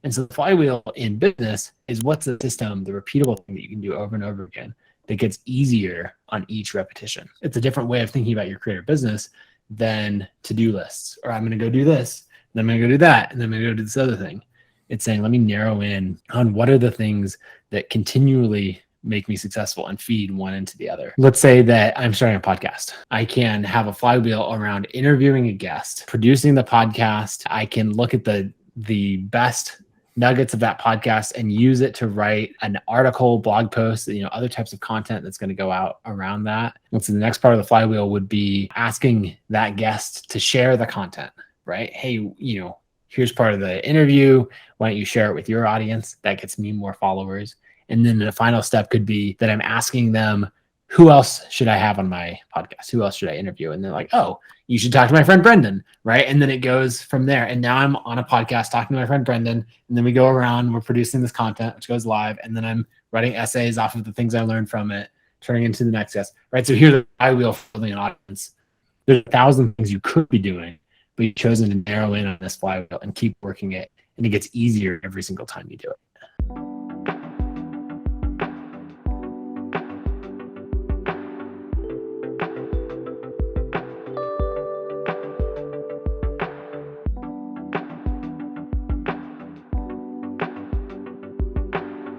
And so the flywheel in business is what's the system, the repeatable thing that you can do over and over again that gets easier on each repetition. It's a different way of thinking about your creator business than to-do lists, or I'm going to go do this, then I'm going to go do that, and then I'm going to go do this other thing. It's saying, let me narrow in on what are the things that continually make me successful and feed one into the other. Let's say that I'm starting a podcast. I can have a flywheel around interviewing a guest, producing the podcast. I can look at the best nuggets of that podcast and use it to write an article, blog post, other types of content that's going to go out around that. And so the next part of the flywheel would be asking that guest to share the content, right? Hey, here's part of the interview. Why don't you share it with your audience? That gets me more followers. And then the final step could be that I'm asking them, who else should I have on my podcast? Who else should I interview? And they're like, oh, you should talk to my friend Brendan, right? And then it goes from there. And now I'm on a podcast talking to my friend Brendan. And then we go around, we're producing this content, which goes live. And then I'm writing essays off of the things I learned from it, turning into the next guest, right? So here's the flywheel for building an audience. There's 1,000 things you could be doing, but you've chosen to narrow in on this flywheel and keep working it. And it gets easier every single time you do it.